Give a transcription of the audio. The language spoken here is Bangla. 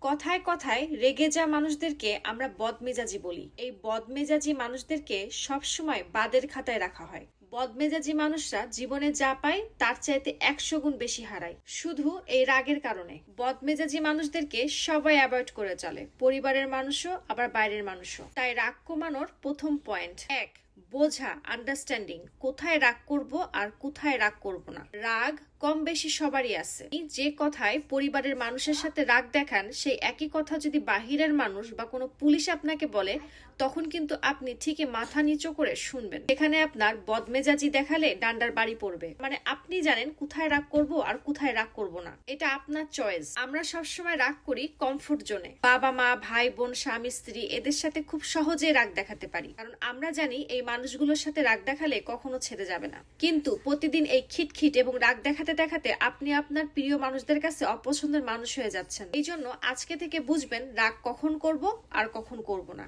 কথায় কথায় রেগে যাওয়া মানুষদেরকে আমরা বদমেজাজি বলি। এই বদমেজাজি মানুষদেরকে সবসময় বাদের খাতায় রাখা হয়। বদমেজাজি মানুষরা জীবনে যা পায় তার চাইতে 100 গুণ বেশি হারায় শুধু এই রাগের কারণে। বদমেজাজি মানুষদেরকে সবাই অ্যাভয়েড করে চলে, পরিবারের মানুষও আবার বাইরের মানুষও। তাই রাগ কমানোর প্রথম পয়েন্ট, 1, বোঝা, আন্ডারস্ট্যান্ডিং, কোথায় রাগ করব আর কোথায় রাগ করব না। রাগ কম বেশি সবারই আছে। যে কথায় পরিবারের মানুষের সাথে রাগ দেখান সেই একই কথা যদি বাহিরের মানুষ বা কোনো পুলিশ আপনাকে বলে, তখন কিন্তু আপনি ঠিকই মাথা নিচু করে শুনবেন। এখানে আপনার বদমেজাজি দেখালে ডান্ডার বাড়ি পড়বে। মানে আপনি জানেন কোথায় রাগ করব আর কোথায় রাগ করব না, এটা আপনার চয়েস। আমরা সবসময় রাগ করি কমফোর্ট জোনে। বাবা মা, ভাই বোন, স্বামী স্ত্রী এদের সাথে খুব সহজে রাগ দেখাতে পারি, কারণ আমরা জানি এই মানুষগুলোর সাথে রাগ দেখালে কখনো ছেড়ে যাবে না। কিন্তু প্রতিদিন এই খিটখিট এবং রাগ দেখাতে দেখাতে আপনি আপনার প্রিয় মানুষদের কাছে অপছন্দের মানুষ হয়ে যাচ্ছেন। এই জন্য আজকে থেকে বুঝবেন রাগ কখন করব আর কখন করব না।